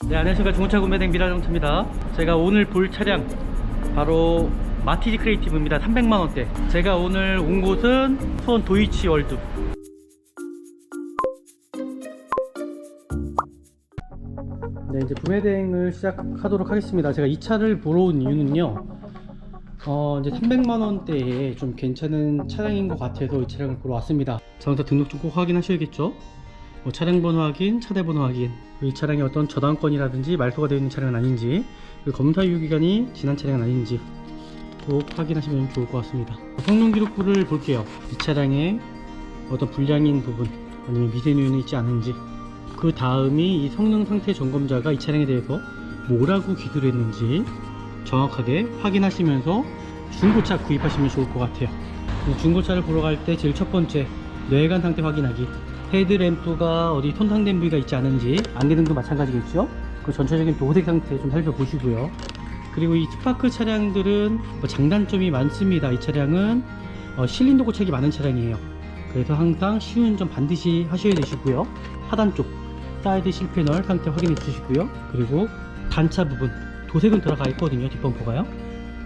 네, 안녕하십니까. 중고차 구매된 미라정트입니다. 제가 오늘 볼 차량 바로 마티즈 크리에이티브입니다. 300만원대. 제가 오늘 온 곳은 수원 도이치월드. 네, 이제 구매 대행을 시작하도록 하겠습니다. 제가 이 차를 보러 온 이유는요, 이제 300만원대에 좀 괜찮은 차량인 것 같아서 이 차량을 보러 왔습니다. 자동차 등록증 꼭 확인하셔야겠죠. 차량 번호 확인, 차대 번호 확인, 이 차량이 어떤 저당권이라든지 말소가 되어 있는 차량은 아닌지, 검사 유효 기간이 지난 차량은 아닌지 꼭 확인하시면 좋을 것 같습니다. 성능 기록부를 볼게요. 이 차량에 어떤 불량인 부분 아니면 미세누유는 있지 않은지, 그 다음이 이 성능 상태 점검자가 이 차량에 대해서 뭐라고 기술을 했는지 정확하게 확인하시면서 중고차 구입하시면 좋을 것 같아요. 중고차를 보러 갈 때 제일 첫 번째, 내관 상태 확인하기. 헤드램프가 어디 손상된 부위가 있지 않은지, 안개등도 마찬가지겠죠. 그 전체적인 도색 상태 좀 살펴보시고요. 그리고 이 스파크 차량들은 장단점이 많습니다. 이 차량은 실린더 고착이 많은 차량이에요. 그래서 항상 시운전 반드시 하셔야 되시고요. 하단 쪽 사이드 실패널 상태 확인해 주시고요. 그리고 단차 부분, 도색은 들어가 있거든요. 뒷범퍼가요.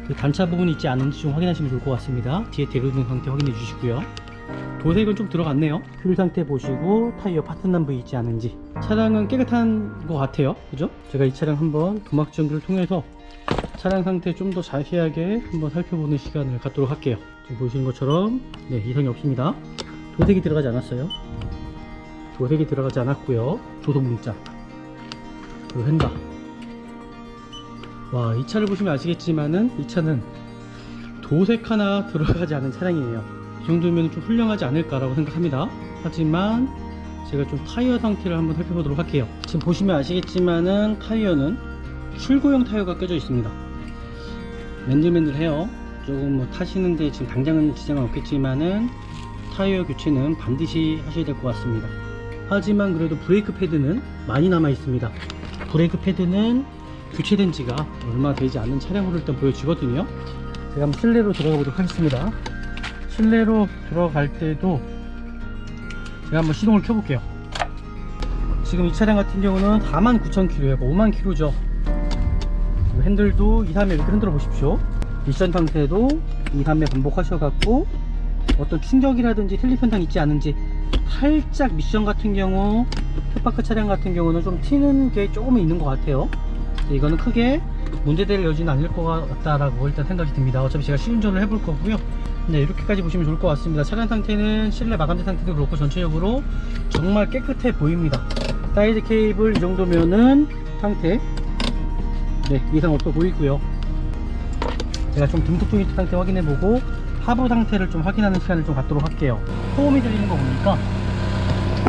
그 단차 부분이 있지 않은지 좀 확인하시면 좋을 것 같습니다. 뒤에 대로등 상태 확인해 주시고요. 도색은 좀 들어갔네요. 휠 상태 보시고 타이어 파튼난 부위 있지 않은지. 차량은 깨끗한 것 같아요. 그죠? 제가 이 차량 한번 도막 정비를 통해서 차량 상태 좀 더 자세하게 한번 살펴보는 시간을 갖도록 할게요. 지금 보시는 것처럼 이상이 없습니다. 도색이 들어가지 않았어요. 도색이 들어가지 않았고요. 조속 문자, 그리고 휀다. 와, 이 차를 보시면 아시겠지만은 이 차는 도색 하나 들어가지 않은 차량이에요. 이 정도면 좀 훌륭하지 않을까라고 생각합니다. 하지만 제가 좀 타이어 상태를 한번 살펴보도록 할게요. 지금 보시면 아시겠지만은 타이어는 출고형 타이어가 껴져 있습니다. 맨들맨들해요. 조금 타시는데 지금 당장은 지장은 없겠지만은 타이어 교체는 반드시 하셔야 될 것 같습니다. 하지만 그래도 브레이크 패드는 많이 남아 있습니다. 브레이크 패드는 교체된 지가 얼마 되지 않은 차량으로 일단 보여지거든요. 제가 한번 실내로 들어가 보도록 하겠습니다. 실내로 들어갈 때도 제가 한번 시동을 켜볼게요. 지금 이 차량 같은 경우는 49,000km예요. 50,000km죠. 핸들도 2, 3회 이렇게 흔들어 보십시오. 미션 상태도 2, 3회 반복하셔갖고 어떤 충격이라든지 틀립 현상 있지 않은지, 살짝 미션 같은 경우, 스파크 차량 같은 경우는 좀 튀는 게 조금은 있는 것 같아요. 이거는 크게 문제될 여지는 아닐 것 같다라고 일단 생각이 듭니다. 어차피 제가 시운전을 해볼 거고요. 이렇게까지 보시면 좋을 것 같습니다. 차량 상태는 실내 마감재 상태도 그렇고 전체적으로 정말 깨끗해 보입니다. 사이드 케이블 이 정도면은 상태 이상 없어 보이고요. 제가 좀 등속 조인트 상태 확인해보고 하부 상태를 좀 확인하는 시간을 좀 갖도록 할게요. 소음이 들리는 거 보니까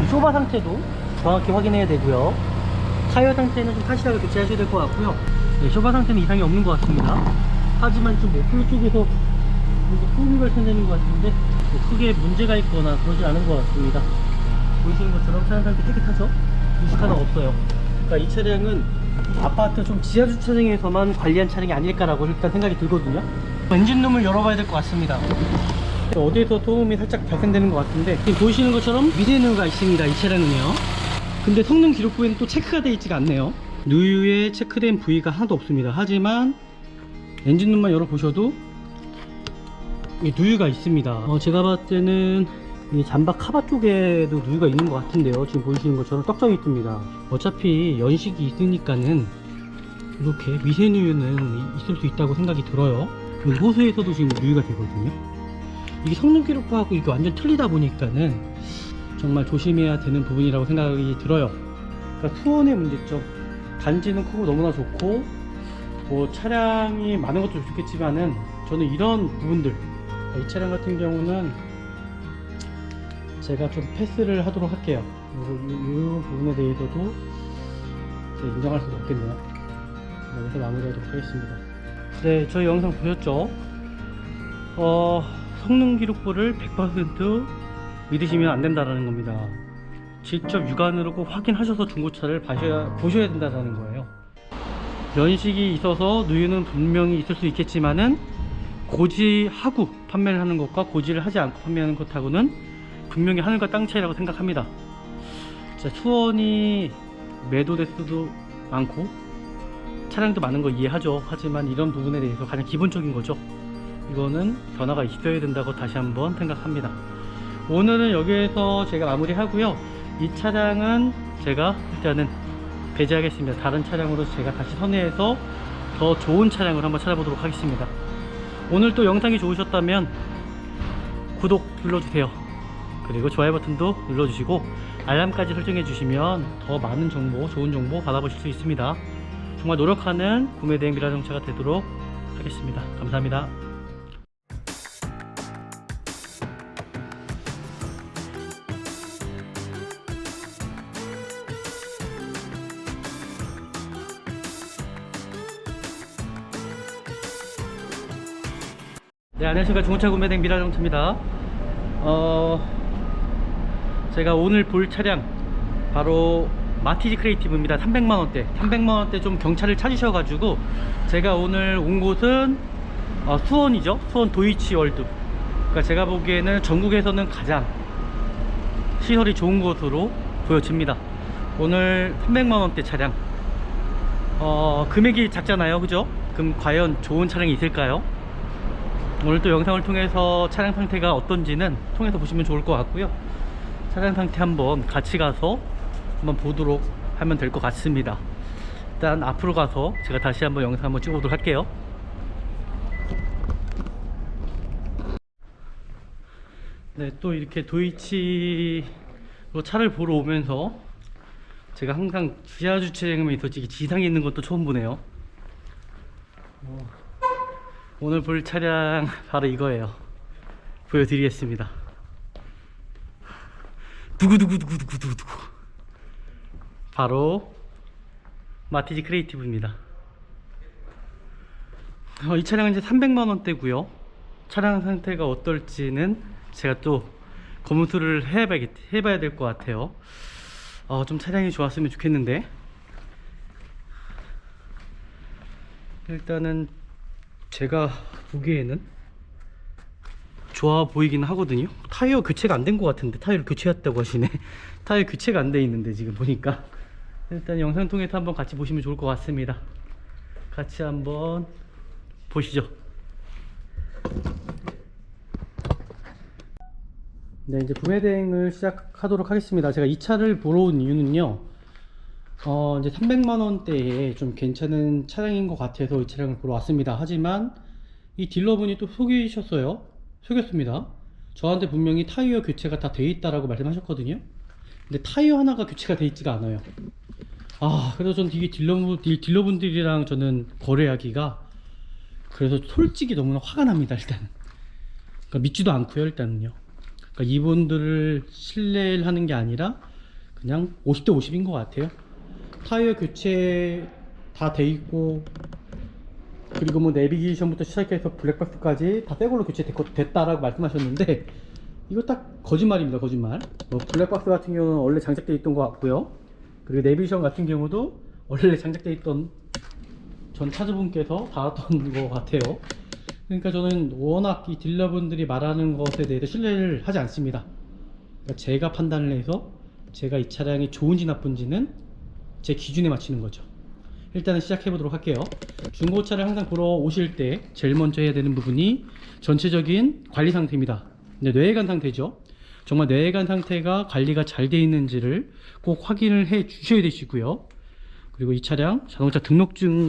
이 쇼바 상태도 정확히 확인해야 되고요. 타이어 상태는 좀 타시다가 교체하셔야 될 것 같고요. 쇼바 상태는 이상이 없는 것 같습니다. 하지만 좀 모플 쪽에서 소음이 발생되는 것 같은데 크게 문제가 있거나 그러지 않은 것 같습니다. 보시는 것처럼 차량 상태 깨끗하죠? 누수 하나 없어요. 그러니까 이 차량은 아파트 좀 지하 주차장에서만 관리한 차량이 아닐까라고 일단 생각이 들거든요. 엔진룸을 열어봐야 될 것 같습니다. 어디에서 소음이 살짝 발생되는 것 같은데, 지금 보시는 것처럼 미세누유가 있습니다. 이 차량은요. 근데 성능 기록부에는 또 체크가 되어 있지가 않네요. 누유에 체크된 부위가 하나도 없습니다. 하지만 엔진룸만 열어보셔도 누유가 있습니다. 제가 봤을 때는 이 잠바 카바 쪽에도 누유가 있는 것 같은데요. 지금 보이시는 것처럼 떡정이 뜹니다. 어차피 연식이 있으니까는 이렇게 미세누유는 있을 수 있다고 생각이 들어요. 호수에서도 지금 누유가 되거든요. 이게 성능 기록부하고 이게 완전 틀리다 보니까는 정말 조심해야 되는 부분이라고 생각이 들어요. 그러니까 수원의 문제점, 단지는 크고 너무나 좋고 차량이 많은 것도 좋겠지만은 저는 이런 부분들, 이 차량 같은 경우는 제가 좀 패스를 하도록 할게요. 이 부분에 대해서도 제가 인정할 수가 없겠네요. 여기서 마무리하도록 하겠습니다. 네, 저희 영상 보셨죠? 성능 기록부를 100% 믿으시면 안 된다라는 겁니다. 직접 육안으로 꼭 확인하셔서 중고차를 보셔야 된다는 거예요. 연식이 있어서 누유는 분명히 있을 수 있겠지만은 고지하고 판매를 하는 것과 고지를 하지 않고 판매하는 것하고는 분명히 하늘과 땅 차이라고 생각합니다. 수원이 매도됐어도 많고 차량도 많은 거 이해하죠. 하지만 이런 부분에 대해서 가장 기본적인 거죠. 이거는 변화가 있어야 된다고 다시 한번 생각합니다. 오늘은 여기에서 제가 마무리 하고요. 이 차량은 제가 일단은 배제하겠습니다. 다른 차량으로 제가 다시 선회해서 더 좋은 차량을 한번 찾아보도록 하겠습니다. 오늘 또 영상이 좋으셨다면 구독 눌러주세요. 그리고 좋아요 버튼도 눌러주시고 알람까지 설정해 주시면 더 많은 정보, 좋은 정보 받아보실 수 있습니다. 정말 노력하는 구매대행 미라자동차가 되도록 하겠습니다. 감사합니다. 네, 안녕하십니까. 중고차 구매대행 미라자동차입니다. 제가 오늘 볼 차량 바로 마티즈 크리에이티브입니다. 300만원대 300만원대 좀 경차를 찾으셔가지고 제가 오늘 온 곳은 수원이죠. 수원 도이치월드. 그러니까 제가 보기에는 전국에서는 가장 시설이 좋은 곳으로 보여집니다. 오늘 300만원대 차량 금액이 작잖아요, 그죠? 그럼 과연 좋은 차량이 있을까요? 오늘 또 영상을 통해서 차량 상태가 어떤지는 통해서 보시면 좋을 것 같고요. 차량 상태 한번 같이 가서 한번 보도록 하면 될 것 같습니다. 일단 앞으로 가서 제가 다시 한번 영상 한번 찍어보도록 할게요. 네, 또 이렇게 도이치로 차를 보러 오면서 제가 항상 지하 주차장에 솔직히 지상에 있는 것도 처음 보네요. 오늘 볼 차량 바로 이거예요. 보여드리겠습니다. 두구두구두구두구두구. 바로 마티즈 크리에이티브입니다. 이 차량은 이제 300만원대고요 차량 상태가 어떨지는 제가 또 검수를 해봐야 될 것 같아요. 좀 차량이 좋았으면 좋겠는데, 일단은 제가 보기에는 좋아 보이긴 하거든요. 타이어 교체가 안 된 것 같은데, 타이어를 교체했다고 하시네. 타이어 교체가 안 돼 있는데 지금 보니까. 일단 영상 통해서 한번 같이 보시면 좋을 것 같습니다. 같이 한번 보시죠. 네, 이제 구매대행을 시작하도록 하겠습니다. 제가 이 차를 보러 온 이유는요, 이제 300만원대에 좀 괜찮은 차량인 것 같아서 이 차량을 보러 왔습니다. 하지만 이 딜러분이 또 속였습니다. 저한테 분명히 타이어 교체가 다 돼 있다라고 말씀하셨거든요. 근데 타이어 하나가 교체가 돼 있지가 않아요. 그래서 전 이게 딜러분들이랑 저는 거래하기가, 그래서 솔직히 너무나 화가 납니다. 일단 그러니까 믿지도 않고요. 일단은요, 그러니까 이분들을 신뢰를 하는 게 아니라 그냥 50대 50인 것 같아요. 타이어 교체 다 돼 있고, 그리고 뭐 내비게이션부터 시작해서 블랙박스까지 다 새걸로 교체됐다라고 말씀하셨는데, 이거 딱 거짓말입니다. 거짓말. 블랙박스 같은 경우는 원래 장착되어 있던 것 같고요. 그리고 내비게이션 같은 경우도 원래 장착되어 있던 전 차주분께서 달았던 것 같아요. 그러니까 저는 워낙 이 딜러분들이 말하는 것에 대해서 신뢰를 하지 않습니다. 그러니까 제가 판단을 해서 제가 이 차량이 좋은지 나쁜지는 제 기준에 맞추는 거죠. 일단은 시작해 보도록 할게요. 중고차를 항상 보러 오실 때 제일 먼저 해야 되는 부분이 전체적인 관리 상태입니다. 뇌회관 상태죠. 정말 뇌회관 상태가 관리가 잘 되어 있는지를 꼭 확인을 해 주셔야 되시고요. 그리고 이 차량 자동차 등록증을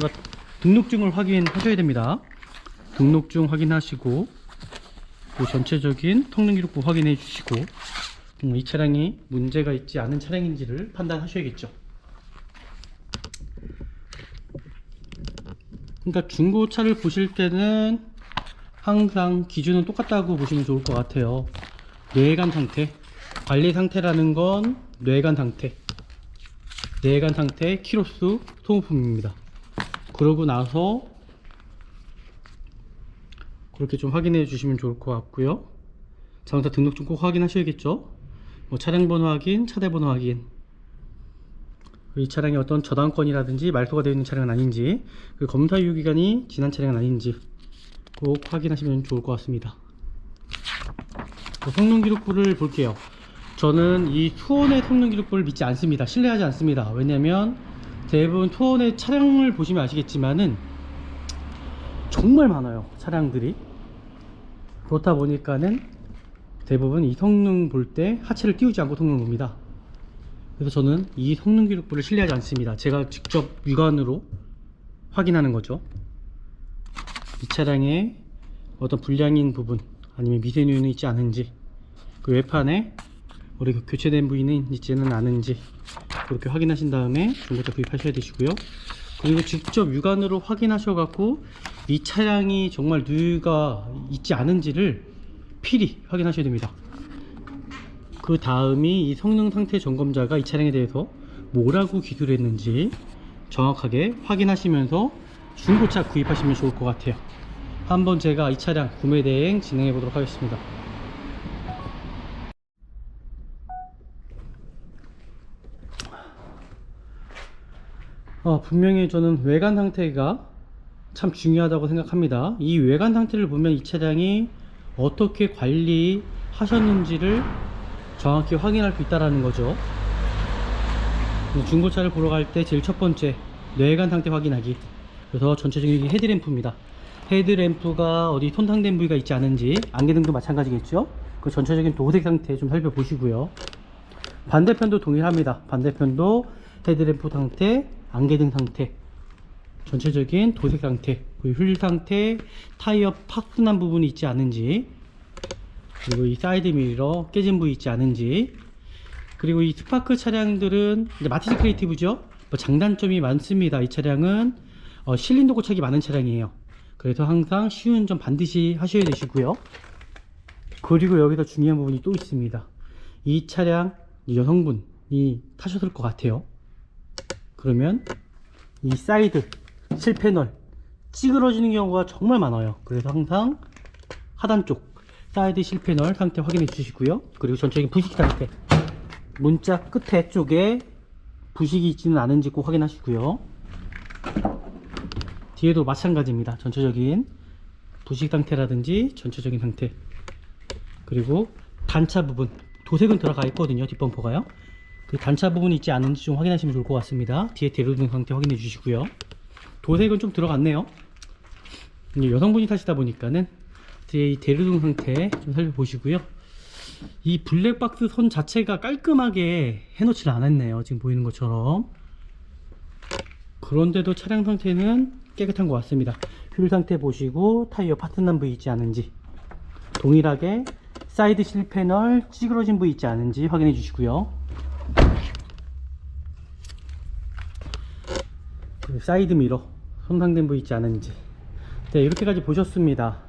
확인하셔야 됩니다. 등록증 확인하시고, 그 전체적인 성능기록부 확인해 주시고, 이 차량이 문제가 있지 않은 차량인지를 판단하셔야겠죠. 그러니까 중고차를 보실 때는 항상 기준은 똑같다고 보시면 좋을 것 같아요. 뇌관 상태, 관리 상태라는 건 뇌관 상태, 키로수, 소모품입니다. 그러고 나서 그렇게 좀 확인해 주시면 좋을 것 같고요. 자동차 등록증 꼭 확인하셔야겠죠. 차량 번호 확인, 차대 번호 확인, 이 차량이 어떤 저당권이라든지 말소가 되어 있는 차량은 아닌지, 그리고 검사 유효 기간이 지난 차량은 아닌지 꼭 확인하시면 좋을 것 같습니다. 성능 기록부를 볼게요. 저는 이 수원의 성능 기록부를 믿지 않습니다. 신뢰하지 않습니다. 왜냐면 대부분 투어의 차량을 보시면 아시겠지만은 정말 많아요, 차량들이. 그렇다 보니까는 대부분 이 성능 볼 때 하체를 띄우지 않고 성능을 봅니다. 그래서 저는 이 성능 기록부를 신뢰하지 않습니다. 제가 직접 육안으로 확인하는 거죠. 이 차량에 어떤 불량인 부분 아니면 미세누유는 있지 않은지, 그 외판에 우리 교체된 부위는 있지는 않은지 그렇게 확인하신 다음에 중고차 구입하셔야 되시고요. 그리고 직접 육안으로 확인하셔 갖고 이 차량이 정말 누유가 있지 않은지를 필히 확인하셔야 됩니다. 그 다음이 이 성능 상태 점검자가 이 차량에 대해서 뭐라고 기술을 했는지 정확하게 확인하시면서 중고차 구입하시면 좋을 것 같아요. 한번 제가 이 차량 구매 대행 진행해 보도록 하겠습니다. 분명히 저는 외관 상태가 참 중요하다고 생각합니다. 이 외관 상태를 보면 이 차량이 어떻게 관리하셨는지를 정확히 확인할 수 있다는 거죠. 중고차를 보러 갈 때 제일 첫 번째, 외관 상태 확인하기. 그래서 전체적인 헤드램프입니다. 헤드램프가 어디 손상된 부위가 있지 않은지, 안개등도 마찬가지겠죠. 그 전체적인 도색 상태 좀 살펴보시고요. 반대편도 동일합니다. 반대편도 헤드램프 상태, 안개등 상태, 전체적인 도색 상태, 휠 상태, 타이어 파손난 부분이 있지 않은지, 그리고 이 사이드 미러 깨진 부위 있지 않은지. 그리고 이 스파크 차량들은 이제 마티즈 크리에이티브죠. 장단점이 많습니다. 이 차량은 실린더 고착이 많은 차량이에요. 그래서 항상 시운전 반드시 하셔야 되시고요. 그리고 여기서 중요한 부분이 또 있습니다. 이 차량 여성분이 타셨을 것 같아요. 그러면 이 사이드 실패널 찌그러지는 경우가 정말 많아요. 그래서 항상 하단 쪽 사이드 실패널 상태 확인해 주시고요. 그리고 전체적인 부식 상태, 문자 끝에 쪽에 부식이 있지는 않은지 꼭 확인하시고요. 뒤에도 마찬가지입니다. 전체적인 부식 상태라든지 전체적인 상태, 그리고 단차 부분, 도색은 들어가 있거든요. 뒷범퍼가요. 그 단차 부분이 있지 않은지 좀 확인하시면 좋을 것 같습니다. 뒤에 대로등 상태 확인해 주시고요. 도색은 좀 들어갔네요. 여성분이 타시다 보니까는 뒤에 이 대로등 상태 좀 살펴보시고요. 이 블랙박스 선 자체가 깔끔하게 해놓지를 않았네요. 지금 보이는 것처럼. 그런데도 차량 상태는 깨끗한 것 같습니다. 휠 상태 보시고 타이어 파손난 부위 있지 않은지, 동일하게 사이드 실패널 찌그러진 부위 있지 않은지 확인해 주시고요. 사이드 미러 손상된 부위 있지 않은지. 네, 이렇게까지 보셨습니다.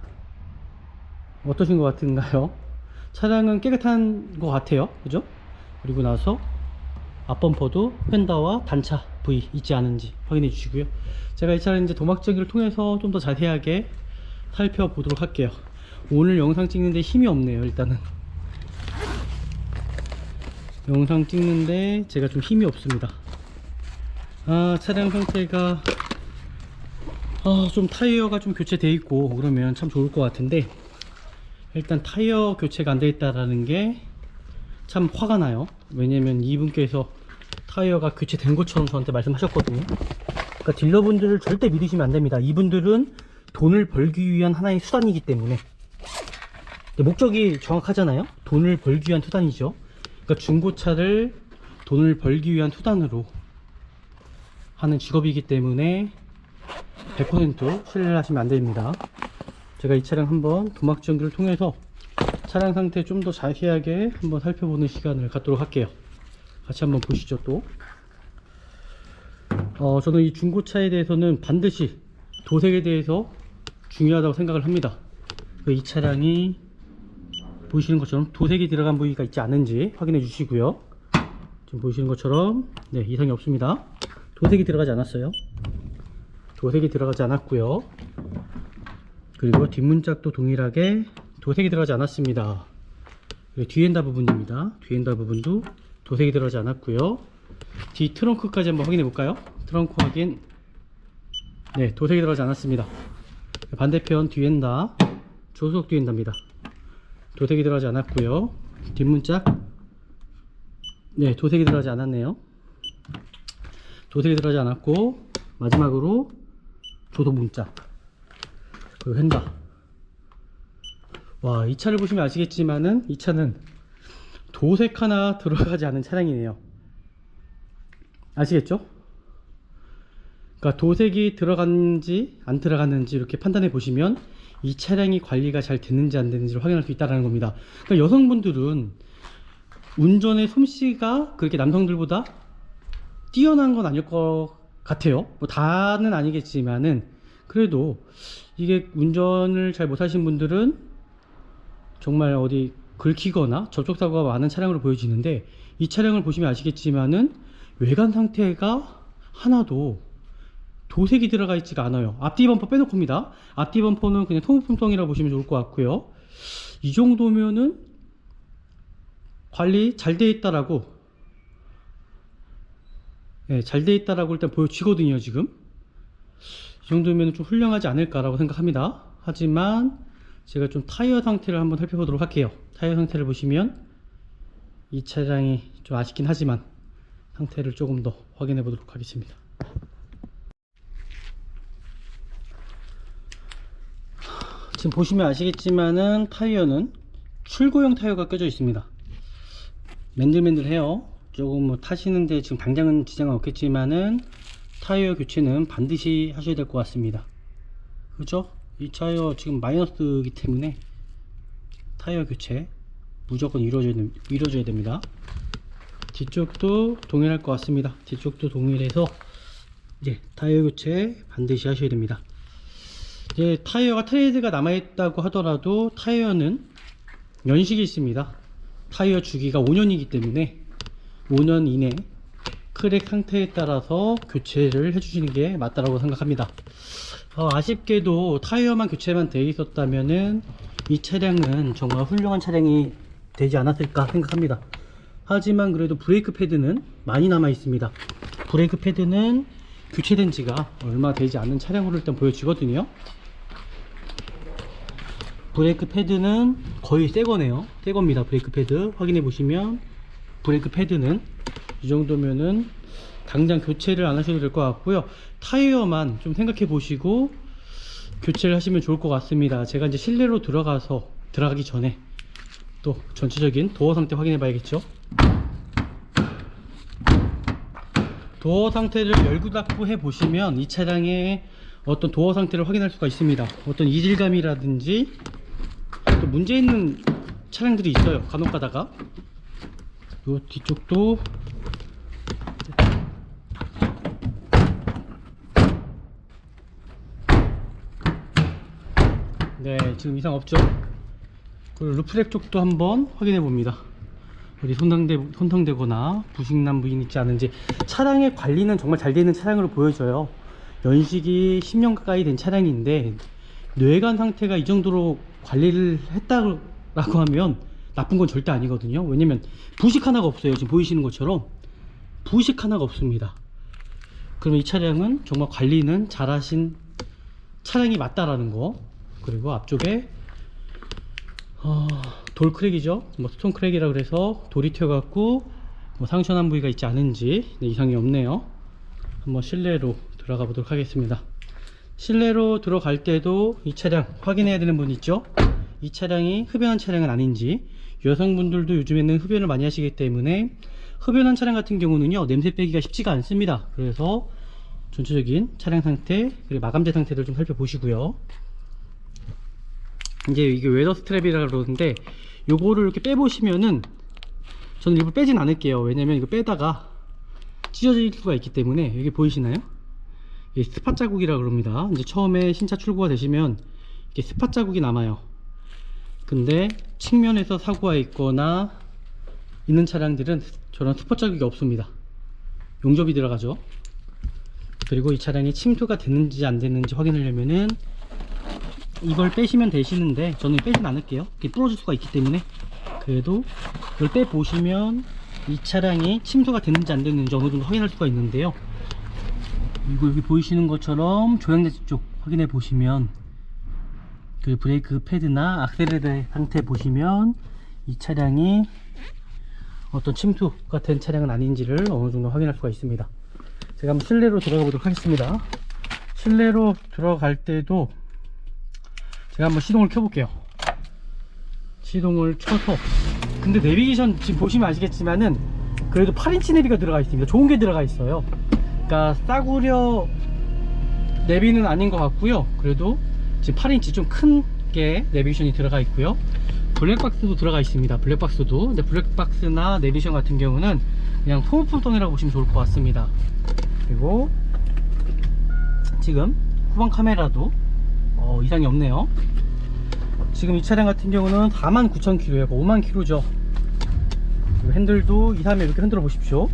어떠신 것 같은가요? 차량은 깨끗한 것 같아요. 그죠? 그리고 나서 앞범퍼도 펜다와 단차 부위 있지 않은지 확인해 주시고요. 제가 이 차량 이제 도막정기를 통해서 좀 더 자세하게 살펴보도록 할게요. 오늘 영상 찍는데 힘이 없네요. 일단은 영상 찍는데 제가 좀 힘이 없습니다. 차량 상태가 좀 타이어가 좀 교체되어 있고 그러면 참 좋을 것 같은데, 일단 타이어 교체가 안 되어 있다라는 게 참 화가 나요. 왜냐면 이분께서 타이어가 교체된 것처럼 저한테 말씀하셨거든요. 그러니까 딜러분들을 절대 믿으시면 안 됩니다. 이분들은 돈을 벌기 위한 하나의 수단이기 때문에. 목적이 정확하잖아요. 돈을 벌기 위한 수단이죠. 그러니까 중고차를 돈을 벌기 위한 수단으로 하는 직업이기 때문에 100% 신뢰를 하시면 안 됩니다. 제가 이 차량 한번 도막정기를 통해서 차량 상태 좀 더 자세하게 한번 살펴보는 시간을 갖도록 할게요. 같이 한번 보시죠. 또 저는 이 중고차에 대해서는 반드시 도색에 대해서 중요하다고 생각을 합니다. 이 차량이 보시는 것처럼 도색이 들어간 부위가 있지 않은지 확인해 주시고요. 지금 보시는 것처럼 네, 이상이 없습니다. 도색이 들어가지 않았어요. 도색이 들어가지 않았고요. 그리고 뒷문짝도 동일하게 도색이 들어가지 않았습니다. 그리고 뒤엔다 부분입니다. 뒤엔다 부분도 도색이 들어가지 않았고요. 뒤 트렁크까지 한번 확인해 볼까요? 트렁크 확인. 네, 도색이 들어가지 않았습니다. 반대편 뒤엔다, 조수석 뒤엔다입니다. 도색이 들어가지 않았고요. 뒷문짝, 네, 도색이 들어가지 않았네요. 도색이 들어가지 않았고, 마지막으로 조도 문자, 그리고 휀다. 와, 이 차를 보시면 아시겠지만은 이 차는 도색 하나 들어가지 않은 차량이네요. 아시겠죠? 그러니까 도색이 들어갔는지 안 들어갔는지 이렇게 판단해 보시면 이 차량이 관리가 잘 됐는지 안 됐는지를 확인할 수 있다는 겁니다. 그러니까 여성분들은 운전의 솜씨가 그렇게 남성들보다 뛰어난 건 아닐 것 같아요. 뭐 다는 아니겠지만은 그래도 이게 운전을 잘 못하신 분들은 정말 어디 긁히거나 접촉사고가 많은 차량으로 보여지는데, 이 차량을 보시면 아시겠지만은 외관 상태가 하나도 도색이 들어가 있지가 않아요. 앞뒤 범퍼 빼놓고입니다. 앞뒤 범퍼는 그냥 통풍통이라고 보시면 좋을 것 같고요. 이 정도면은 관리 잘 돼 있다라고, 네, 잘 돼 있다라고 일단 보여지거든요. 지금 이 정도면 좀 훌륭하지 않을까라고 생각합니다. 하지만 제가 좀 타이어 상태를 한번 살펴보도록 할게요. 타이어 상태를 보시면 이 차량이 좀 아쉽긴 하지만 상태를 조금 더 확인해 보도록 하겠습니다. 지금 보시면 아시겠지만은 타이어는 출고용 타이어가 껴져 있습니다. 맨들맨들해요. 조금 뭐 타시는데 지금 당장은 지장은 없겠지만은 타이어 교체는 반드시 하셔야 될 것 같습니다. 그죠? 이 타이어 지금 마이너스이기 때문에 타이어 교체 무조건 이루어져야 됩니다. 뒤쪽도 동일할 것 같습니다. 뒤쪽도 동일해서 이제 타이어 교체 반드시 하셔야 됩니다. 이제 타이어가 트레이드가 남아있다고 하더라도 타이어는 연식이 있습니다. 타이어 주기가 5년이기 때문에 5년 이내 크랙 상태에 따라서 교체를 해주시는 게 맞다고 생각합니다. 아쉽게도 타이어만 교체만 되어 있었다면은 이 차량은 정말 훌륭한 차량이 되지 않았을까 생각합니다. 하지만 그래도 브레이크 패드는 많이 남아 있습니다. 브레이크 패드는 교체된 지가 얼마 되지 않은 차량으로 일단 보여지거든요. 브레이크 패드는 거의 새 거네요. 새 겁니다. 브레이크 패드 확인해 보시면 브레이크 패드는 이 정도면은 당장 교체를 안 하셔도 될 것 같고요. 타이어만 좀 생각해 보시고 교체를 하시면 좋을 것 같습니다. 제가 이제 실내로 들어가기 전에 또 전체적인 도어 상태 확인해 봐야겠죠. 도어 상태를 열고 닫고 해 보시면 이 차량의 어떤 도어 상태를 확인할 수가 있습니다. 어떤 이질감이라든지 또 문제 있는 차량들이 있어요. 간혹 가다가 요 뒤쪽도 네, 지금 이상 없죠. 그리고 루프렉 쪽도 한번 확인해 봅니다. 어디 손상되거나 부식난 부분이 있지 않은지. 차량의 관리는 정말 잘 되어 있는 차량으로 보여져요. 연식이 10년 가까이 된 차량인데 뇌관 상태가 이 정도로 관리를 했다고 하면 나쁜 건 절대 아니거든요. 왜냐면 부식 하나가 없어요. 지금 보이시는 것처럼 부식 하나가 없습니다. 그러면 이 차량은 정말 관리는 잘하신 차량이 맞다라는 거. 그리고 앞쪽에 돌 크랙이죠. 뭐 스톤 크랙이라 그래서 돌이 튀어갖고 뭐 상처난 부위가 있지 않은지 이상이 없네요. 한번 실내로 들어가 보도록 하겠습니다. 실내로 들어갈 때도 이 차량 확인해야 되는 분 있죠. 이 차량이 흡연한 차량은 아닌지. 여성분들도 요즘에는 흡연을 많이 하시기 때문에 흡연한 차량 같은 경우는요 냄새 빼기가 쉽지가 않습니다. 그래서 전체적인 차량 상태 그리고 마감재 상태를 좀 살펴보시고요. 이제 이게 웨더 스트랩이라 그러는데 요거를 이렇게 빼보시면은, 저는 일부러 빼진 않을게요. 왜냐면 이거 빼다가 찢어질 수가 있기 때문에. 여기 보이시나요? 이게 스팟 자국이라 그럽니다. 이제 처음에 신차 출고가 되시면 이렇게 스팟 자국이 남아요. 근데 측면에서 사고가 있거나 있는 차량들은 저런 스팟 자국이 없습니다. 용접이 들어가죠. 그리고 이 차량이 침투가 됐는지 안 됐는지 확인하려면은 이걸 빼시면 되시는데 저는 빼진 않을게요. 이렇게 부러질 수가 있기 때문에. 그래도 이걸 빼보시면 이 차량이 침투가 됐는지 안 됐는지 어느 정도 확인할 수가 있는데요. 이거 여기 보이시는 것처럼 조향대지 쪽 확인해 보시면, 그 브레이크 패드나 악셀레레 상태 보시면 이 차량이 어떤 침투 같은 차량은 아닌지를 어느 정도 확인할 수가 있습니다. 제가 한번 실내로 들어가 보도록 하겠습니다. 실내로 들어갈 때도 제가 한번 시동을 켜 볼게요. 시동을 켜서, 근데 내비게이션 지금 보시면 아시겠지만은 그래도 8인치 내비가 들어가 있습니다. 좋은 게 들어가 있어요. 그러니까 싸구려 내비는 아닌 것 같고요. 그래도 지금 8인치 좀 큰 게 내비게이션이 들어가 있고요. 블랙박스도 들어가 있습니다. 블랙박스도. 근데 블랙박스나 내비게이션 같은 경우는 그냥 소모품통이라고 보시면 좋을 것 같습니다. 그리고 지금 후방 카메라도 이상이 없네요. 지금 이 차량 같은 경우는 49,000km예요. 50,000km죠. 핸들도 2, 3회 이렇게 흔들어 보십시오.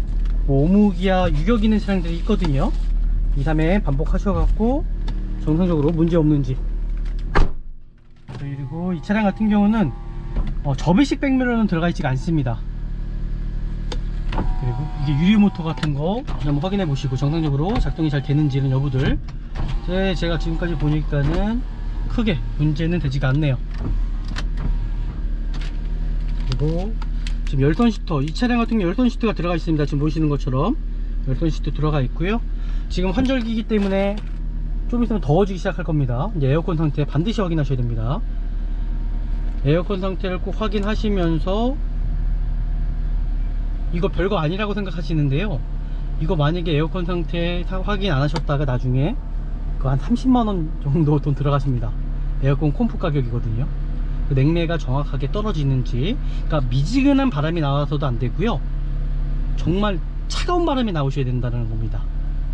오무기아 유격 있는 차량들이 있거든요. 2, 3회 반복하셔갖고 정상적으로 문제 없는지. 그리고 이 차량 같은 경우는 접이식 백미러는 들어가 있지가 않습니다. 그리고 이게 유리 모터 같은 거 한번 확인해 보시고 정상적으로 작동이 잘 되는지는 여부들 제가 지금까지 보니까는 크게 문제는 되지가 않네요. 그리고 지금 열선 시터, 이 차량 같은 경우 열선 시트가 들어가 있습니다. 지금 보시는 것처럼 열선 시트 들어가 있고요. 지금 환절기이기 때문에 좀 있으면 더워지기 시작할 겁니다. 이제 에어컨 상태 반드시 확인하셔야 됩니다. 에어컨 상태를 꼭 확인하시면서, 이거 별거 아니라고 생각하시는데요, 이거 만약에 에어컨 상태 확인 안 하셨다가 나중에 그 한 30만원 정도 돈 들어가십니다. 에어컨 콤프 가격이거든요. 그 냉매가 정확하게 떨어지는지, 그러니까 미지근한 바람이 나와서도 안 되고요, 정말 차가운 바람이 나오셔야 된다는 겁니다.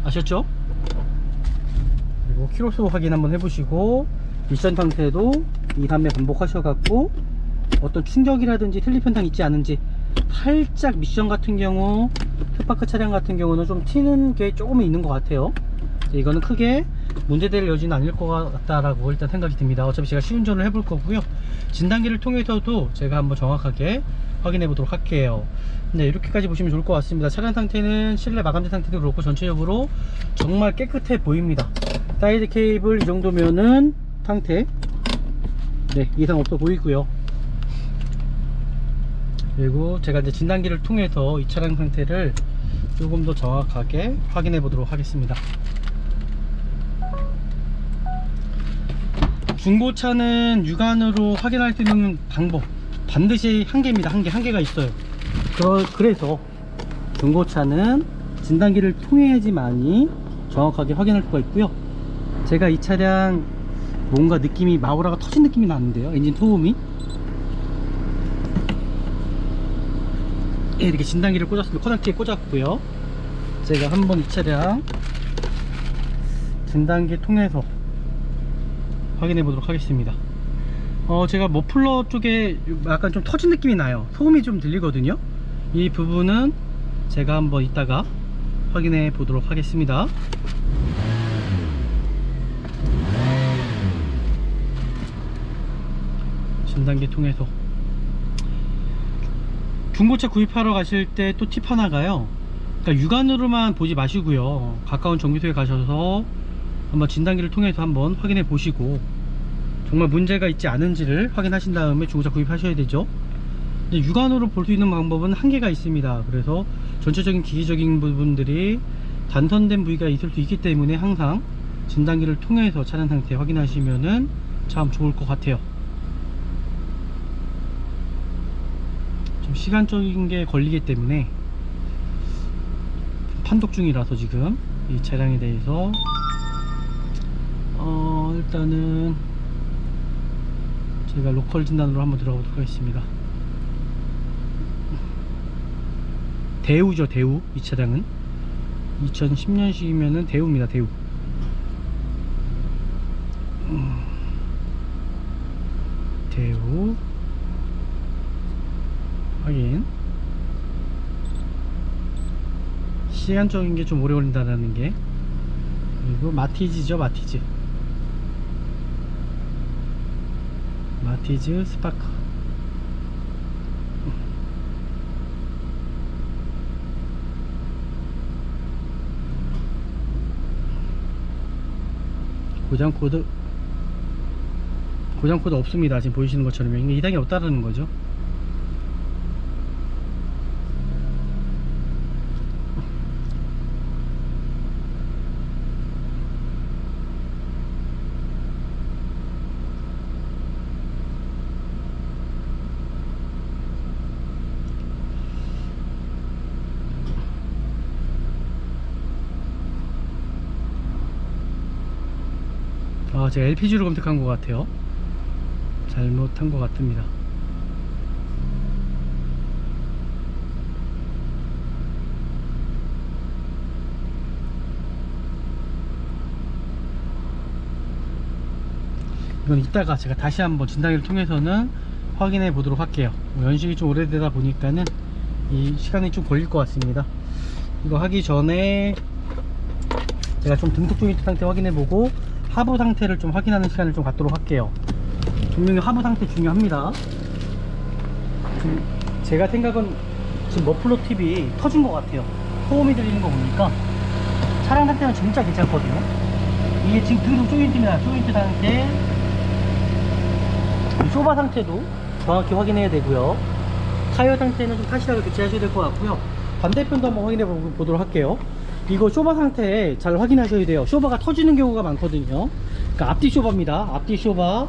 아셨죠? 그리고 키로수 확인 한번 해보시고, 미션 상태도 2, 3회 반복하셔갖고 어떤 충격이라든지 틀린 편향 있지 않은지. 살짝 미션 같은 경우, 스파크 차량 같은 경우는 좀 튀는 게 조금은 있는 것 같아요. 이거는 크게 문제될 여지는 아닐 것 같다라고 일단 생각이 듭니다. 어차피 제가 시운전을 해볼 거고요. 진단기를 통해서도 제가 한번 정확하게 확인해 보도록 할게요. 네, 이렇게까지 보시면 좋을 것 같습니다. 차량 상태는 실내 마감재 상태도 그렇고 전체적으로 정말 깨끗해 보입니다. 사이드 케이블 이 정도면은 상태 네, 이상 없어 보이고요. 그리고 제가 이제 진단기를 통해서 이 차량 상태를 조금 더 정확하게 확인해 보도록 하겠습니다. 중고차는 육안으로 확인할 수 있는 방법 반드시 한 개입니다. 한 개가 있어요. 그래서 중고차는 진단기를 통해야지만이 정확하게 확인할 수가 있고요. 제가 이 차량 뭔가 느낌이 마우라가 터진 느낌이 나는데요, 엔진 소음이. 네, 이렇게 진단기를 꽂았습니다. 커넥트에 꽂았고요. 제가 한번 이 차량 진단기 통해서 확인해 보도록 하겠습니다. 제가 머플러 쪽에 약간 좀 터진 느낌이 나요. 소음이 좀 들리거든요. 이 부분은 제가 한번 이따가 확인해 보도록 하겠습니다. 진단기 통해서. 중고차 구입하러 가실 때 또 팁 하나가요, 그러니까 육안으로만 보지 마시고요, 가까운 정비소에 가셔서 한번 진단기를 통해서 한번 확인해 보시고 정말 문제가 있지 않은지를 확인하신 다음에 중고차 구입하셔야 되죠. 근데 육안으로 볼 수 있는 방법은 한계가 있습니다. 그래서 전체적인 기기적인 부분들이 단선된 부위가 있을 수 있기 때문에 항상 진단기를 통해서 차량 상태 확인하시면은 참 좋을 것 같아요. 좀 시간적인 게 걸리기 때문에 판독 중이라서 지금 이 차량에 대해서 일단은 제가 로컬 진단으로 한번 들어가 보도록 하겠습니다. 대우죠, 대우. 이 차량은 2010년식이면은 대우입니다, 대우. 대우 확인. 시간적인 게 좀 오래 걸린다는 게. 그리고 마티즈죠, 마티즈. 마티즈 스파크. 고장 코드 없습니다. 지금 보이시는 것처럼 이게 이상이 없다라는 거죠. 제가 LPG로 검색한 것 같아요. 잘못한 것 같습니다. 이건 이따가 제가 다시 한번 진단기를 통해서는 확인해 보도록 할게요. 연식이 좀 오래되다 보니까는 이 시간이 좀 걸릴 것 같습니다. 이거 하기 전에 제가 좀 등속 조인트 상태 확인해 보고 하부 상태를 좀 확인하는 시간을 좀 갖도록 할게요. 분명히 하부 상태 중요합니다. 지금 제가 생각은 지금 머플러 팁이 터진 것 같아요. 소음이 들리는 거 보니까 차량 상태는 진짜 괜찮거든요. 이게 지금 등속 조인트입니다. 조인트 상태, 쇼바 상태도 정확히 확인해야 되고요. 타이어 상태는 좀 타시다가 교체하셔야 될 것 같고요. 반대편도 한번 확인해 보도록 할게요. 이거 쇼바 상태 잘 확인하셔야 돼요. 쇼바가 터지는 경우가 많거든요. 그러니까 앞뒤 쇼바입니다. 앞뒤 쇼바,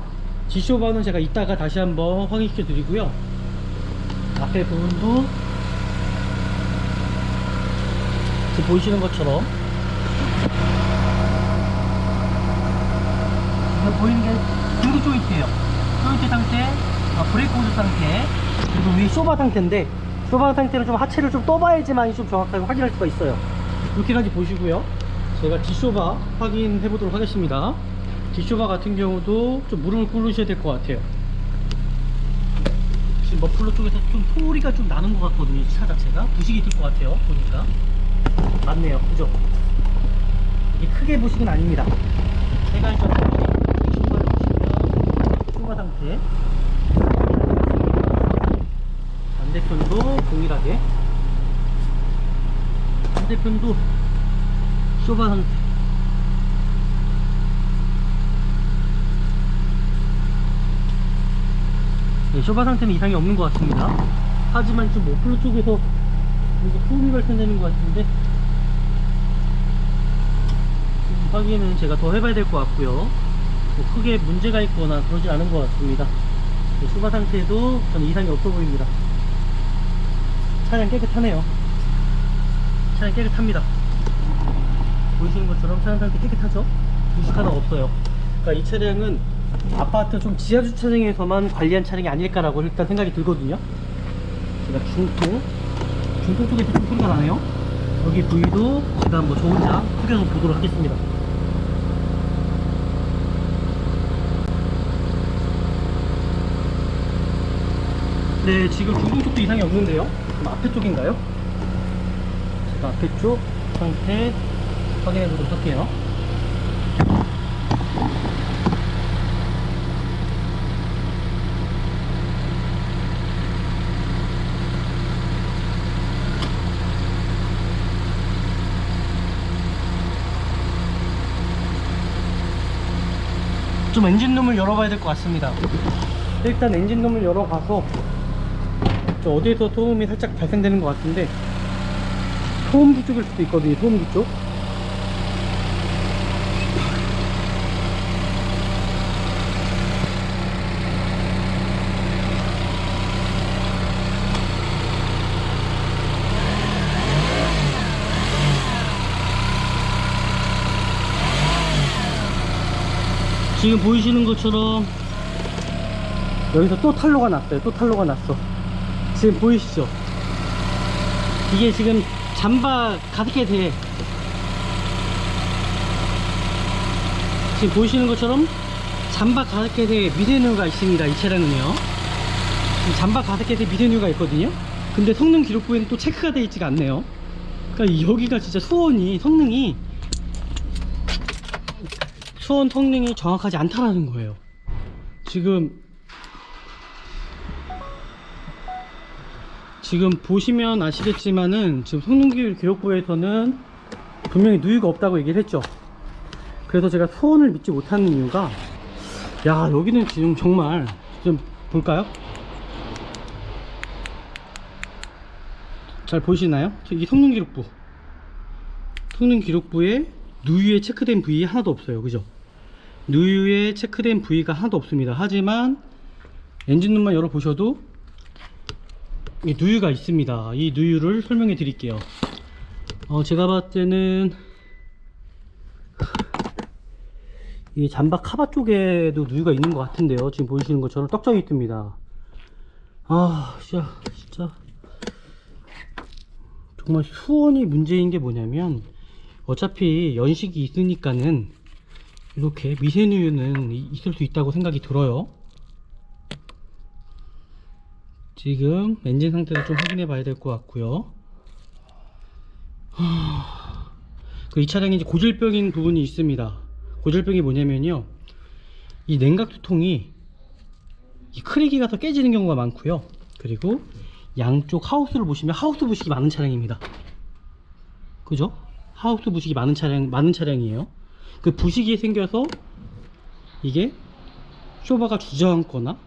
뒷쇼바는 제가 이따가 다시 한번 확인시켜 드리고요. 앞에 부분도 지금 보이시는 것처럼 지금 보이는 게 등속 조인트예요. 조인트 상태, 브레이크 호스 상태, 그리고 위 쇼바 상태인데, 쇼바 상태는 좀 하체를 좀 떠봐야지만 좀 정확하게 확인할 수가 있어요. 이렇게까지 보시고요. 제가 뒷쇼바 확인해 보도록 하겠습니다. 뒷쇼바 같은 경우도 좀 무릎을 꿇으셔야 될 것 같아요. 지금 머플러 쪽에서 좀 소리가 좀 나는 것 같거든요. 차 자체가 부식이 될 것 같아요. 보니까 맞네요, 그죠? 이게 크게 부식은 아닙니다. 세간적으로 뒷쇼바를 보시면 쇼바 상태, 반대편도 동일하게, 반대편도 쇼바 상태, 네, 쇼바 상태는 이상이 없는 것 같습니다. 하지만 좀 머플러 쪽에서 뭔가 소음이 발생되는 것 같은데 확인은 제가 더 해봐야 될 것 같고요. 뭐 크게 문제가 있거나 그러지 않은 것 같습니다. 네, 쇼바 상태도 저는 이상이 없어 보입니다. 차량 깨끗하네요. 차량 깨끗합니다. 보이시는 것처럼 차량 상태 깨끗하죠? 부식 하나 없어요. 그러니까 이 차량은 아파트 좀 지하 주차장에서만 관리한 차량이 아닐까라고 일단 생각이 들거든요. 제가 중통 쪽에서 좀 소리가 나네요. 여기 부위도 제가 한번 저 혼자 숙여서 보도록 하겠습니다. 네, 지금 중통 쪽도 이상이 없는데요. 그럼 앞에 쪽인가요? 제가 앞에 쪽 상태 확인해 보도록 할게요. 좀 엔진룸을 열어봐야 될 것 같습니다. 일단 엔진룸을 열어봐서 저 어디에서 소음이 살짝 발생되는 것 같은데, 소음기 쪽일 수도 있거든요. 소음기 쪽. 지금 보이시는 것처럼 여기서 또 탄로가 났어요. 또 탄로가 났어. 지금 보이시죠? 이게 지금 잠바 가득해 돼. 지금 보이시는 것처럼 잠바 가득해 돼 미세누가 있습니다. 이 차량은요. 지금 잠바 가득해 돼 미세누가 있거든요. 근데 성능 기록부에는 또 체크가 되어 있지가 않네요. 그러니까 여기가 진짜 수온이 성능이 정확하지 않다라는 거예요. 지금 보시면 아시겠지만은 지금 성능 기록부에서는 분명히 누유가 없다고 얘기를 했죠. 그래서 제가 수온을 믿지 못하는 이유가, 야, 여기는 지금 정말 좀 볼까요? 잘 보이시나요? 이 성능 기록부에 누유에 체크된 부위 하나도 없어요. 그죠? 누유에 체크된 부위가 하나도 없습니다. 하지만 엔진룸만 열어보셔도 이 누유가 있습니다. 이 누유를 설명해 드릴게요. 제가 봤을 때는 이 잠바 카바 쪽에도 누유가 있는 것 같은데요. 지금 보이시는 것처럼 떡정이 뜹니다. 아, 진짜 정말 수온이 문제인 게 뭐냐면, 어차피 연식이 있으니까는 이렇게 미세누유는 있을 수 있다고 생각이 들어요. 지금 엔진 상태를 좀 확인해 봐야 될 것 같고요. 이 차량에 이제 고질병인 부분이 있습니다. 고질병이 뭐냐면요, 이 냉각수통이 이 크랙이 가서 깨지는 경우가 많고요. 그리고 양쪽 하우스를 보시면 하우스 부식이 많은 차량입니다. 그죠? 하우스 부식이 많은 차량이에요. 그 부식이 생겨서 이게 쇼바가 주저앉거나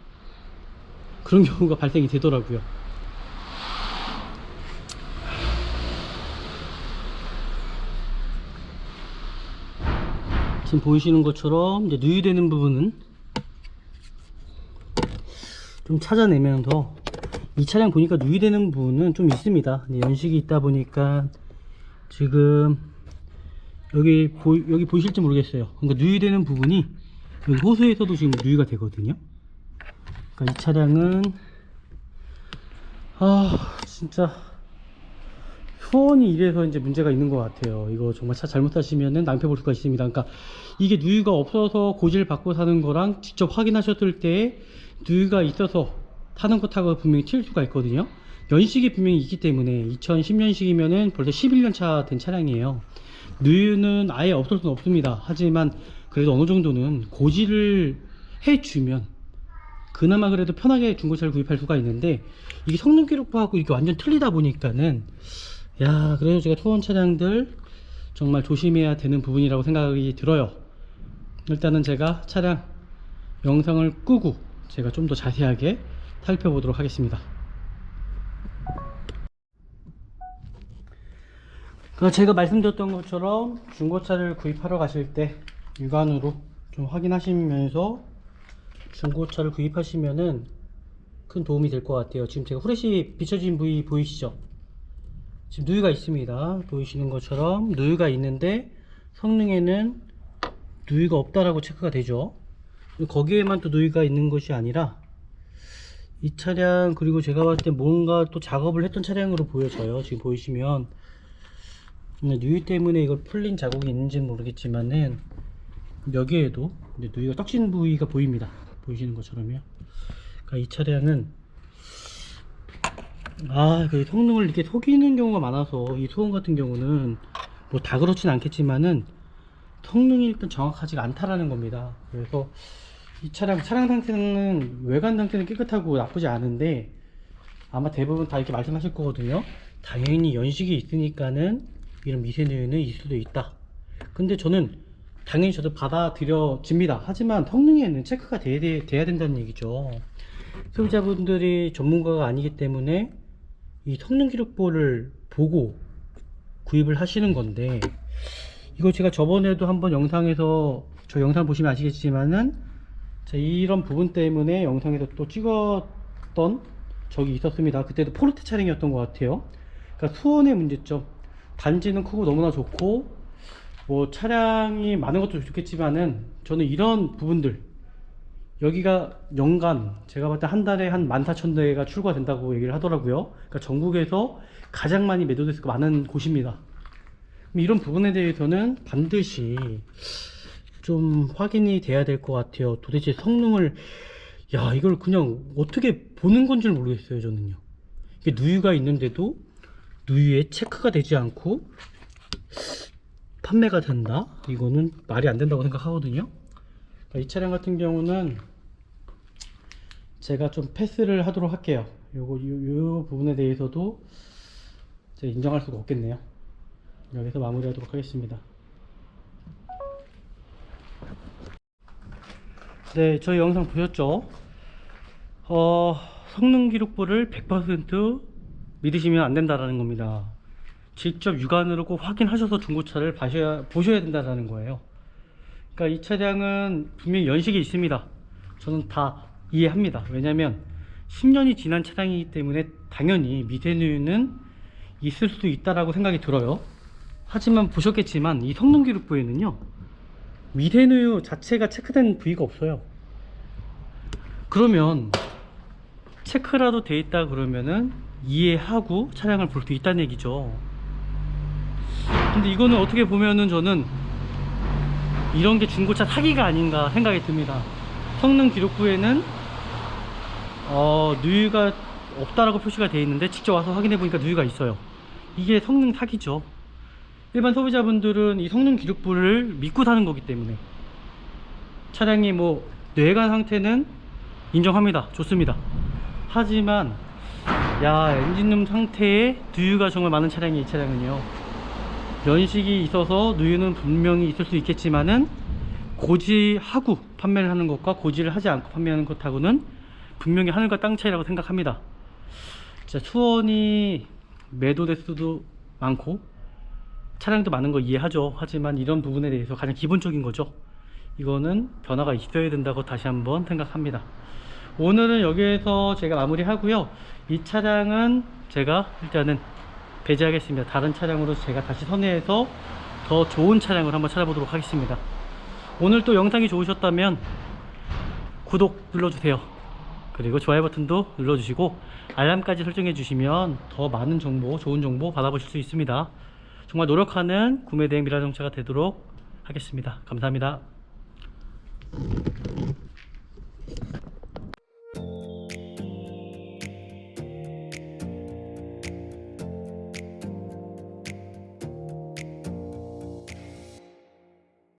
그런 경우가 발생이 되더라고요. 지금 보이시는 것처럼 이제 누유되는 부분은 좀 찾아내면서, 이 차량 보니까 누유되는 부분은 좀 있습니다. 연식이 있다 보니까 지금 여기 보이실지 모르겠어요. 그러니까 누유되는 부분이 여기 호수에서도 지금 누유가 되거든요. 그러니까 이 차량은 진짜 수온이 이래서 이제 문제가 있는 것 같아요. 이거 정말 차 잘못 타시면은 낭패 볼 수가 있습니다. 그러니까 이게 누유가 없어서 고지를 받고 사는 거랑 직접 확인하셨을 때 누유가 있어서 타는 것 타고 분명히 튈 수가 있거든요. 연식이 분명히 있기 때문에 2010년식이면은 벌써 11년 차 된 차량이에요. 누유는 아예 없을 수는 없습니다. 하지만 그래도 어느 정도는 고지를 해주면 그나마 그래도 편하게 중고차를 구입할 수가 있는데, 이게 성능 기록부하고 이게 완전 틀리다 보니까는, 야, 그래서 제가 투혼 차량들 정말 조심해야 되는 부분이라고 생각이 들어요. 일단은 제가 차량 영상을 끄고 제가 좀 더 자세하게 살펴보도록 하겠습니다. 제가 말씀드렸던 것처럼 중고차를 구입하러 가실 때 육안으로 좀 확인하시면서 중고차를 구입하시면은 큰 도움이 될 것 같아요. 지금 제가 후레쉬 비춰진 부위 보이시죠? 지금 누유가 있습니다. 보이시는 것처럼 누유가 있는데 성능에는 누유가 없다라고 체크가 되죠. 거기에만 또 누유가 있는 것이 아니라 이 차량, 그리고 제가 봤을 때 뭔가 또 작업을 했던 차량으로 보여져요. 지금 보이시면 누유 때문에 이걸 풀린 자국이 있는지는 모르겠지만은 여기에도 누유가 떡진 부위가 보입니다. 보이시는 것처럼요. 그러니까 이 차량은 그 성능을 이렇게 속이는 경우가 많아서, 이 수온 같은 경우는 뭐 다 그렇진 않겠지만은 성능이 일단 정확하지가 않다라는 겁니다. 그래서 이 차량 상태는, 외관 상태는 깨끗하고 나쁘지 않은데 아마 대부분 다 이렇게 말씀하실 거거든요. 당연히 연식이 있으니까는 이런 미세누유는 있을 수도 있다. 근데 저는 당연히 저도 받아들여집니다. 하지만 성능에는 체크가 돼야 된다는 얘기죠. 소비자분들이 전문가가 아니기 때문에 이 성능 기록부를 보고 구입을 하시는 건데, 이거 제가 저번에도 한번 영상에서, 저 영상 보시면 아시겠지만은 이런 부분 때문에 영상에서 또 찍었던 적이 있었습니다. 그때도 포르테 차량이었던 것 같아요. 그러니까 수온의 문제점, 단지는 크고 너무나 좋고 뭐 차량이 많은 것도 좋겠지만은, 저는 이런 부분들, 여기가 연간 제가 봤을 때 한 달에 한 14,000대가 출고가 된다고 얘기를 하더라고요. 그러니까 전국에서 가장 많이 매도대수가 많은 곳입니다. 이런 부분에 대해서는 반드시 좀 확인이 돼야 될 것 같아요. 도대체 성능을, 이걸 그냥 어떻게 보는 건지 모르겠어요. 저는요, 이게 누유가 있는데도 누유에 체크가 되지 않고 판매가 된다? 이거는 말이 안 된다고 생각하거든요. 그러니까 이 차량 같은 경우는 제가 좀 패스를 하도록 할게요. 요 부분에 대해서도 제가 인정할 수가 없겠네요. 여기서 마무리하도록 하겠습니다. 네, 저희 영상 보셨죠? 성능 기록부를 100% 믿으시면 안 된다라는 겁니다. 직접 육안으로 꼭 확인하셔서 중고차를 보셔야 된다는 거예요. 그러니까 이 차량은 분명히 연식이 있습니다. 저는 다 이해합니다. 왜냐면 10년이 지난 차량이기 때문에 당연히 미세누유는 있을 수 있다라고 생각이 들어요. 하지만 보셨겠지만 이 성능 기록부에는요, 미세누유 자체가 체크된 부위가 없어요. 그러면 체크라도 돼 있다 그러면은 이해하고 차량을 볼 수 있다는 얘기죠. 근데 이거는 어떻게 보면은 저는 이런 게 중고차 사기가 아닌가 생각이 듭니다. 성능 기록부에는 누유가 없다라고 표시가 되어 있는데 직접 와서 확인해 보니까 누유가 있어요. 이게 성능 사기죠. 일반 소비자분들은 이 성능 기록부를 믿고 사는 거기 때문에 차량이 뭐 뇌관 상태는 인정합니다. 좋습니다. 하지만 야, 엔진룸 상태에 누유가 정말 많은 차량이 이 차량은요, 연식이 있어서 누유는 분명히 있을 수 있겠지만은 고지하고 판매를 하는 것과 고지를 하지 않고 판매하는 것하고는 분명히 하늘과 땅 차이라고 생각합니다. 진짜 수원이 매도될 수도 많고 차량도 많은 거 이해하죠. 하지만 이런 부분에 대해서 가장 기본적인 거죠. 이거는 변화가 있어야 된다고 다시 한번 생각합니다. 오늘은 여기에서 제가 마무리 하고요. 이 차량은 제가 일단은 배제하겠습니다. 다른 차량으로 제가 다시 선회해서 더 좋은 차량을 한번 찾아보도록 하겠습니다. 오늘 또 영상이 좋으셨다면 구독 눌러주세요. 그리고 좋아요 버튼도 눌러주시고 알람까지 설정해 주시면 더 많은 정보, 좋은 정보 받아보실 수 있습니다. 정말 노력하는 구매대행 미라자동차가 되도록 하겠습니다. 감사합니다.